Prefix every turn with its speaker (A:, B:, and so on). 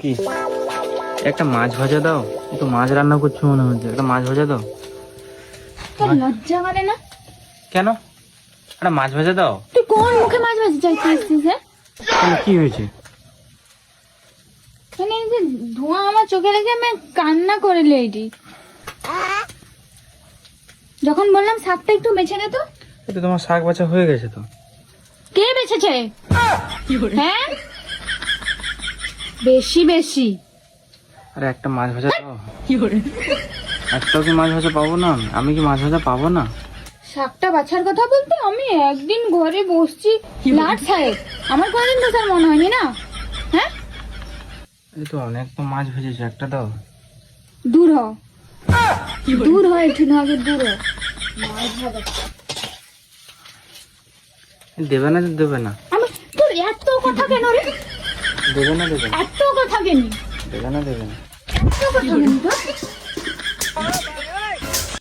A: কি একটা মাছ ভাজা দাও, একটু মাছ রান্না করছো মনে হচ্ছে, একটা মাছ ভাজা দাও।
B: তোর লজ্জা করে না?
A: কেন? একটা মাছ ভাজা দাও।
B: তুই কোন মুখে মাছ ভাজি চাইতে আসছিস?
A: কেন, কি হয়েছে?
B: মানে এই যে ধোঁয়া আমার চোখে লেগে আমি কান্না করে লেডি। যখন বললাম শাকটা একটু বেছে দে তো।
A: এটা তোমার শাক বাছা হয়ে গেছে তো।
B: কে বেছেছে? হ্যাঁ, বেশি বেশি।
A: আরে একটা মাছ ভাজা দাও। একটাও কি মাছ ভাজা পাবো না? আমি কি মাছ ভাজা পাবো না?
B: শাকটা বাছার কথা বলতে আমি একদিন ঘরে বসছি লাট সাহেব, আমার কোনোদিন তো স্যার মনে হয়নি না। হ্যাঁ,
A: এই তো অনেক তো মাছ ভেজেছে, একটা দাও।
B: দূর হ, দূর হয় একটু আগে দূর হ। মাছ ভাজা
A: দেবে না? দেবে না?
B: আমি তোর এত কথা কেন রে?
A: দেবে না? দেবে না?
B: এত কথা কেন?
A: দেবে না? দেবে না?
B: এত কথা কেন তোর?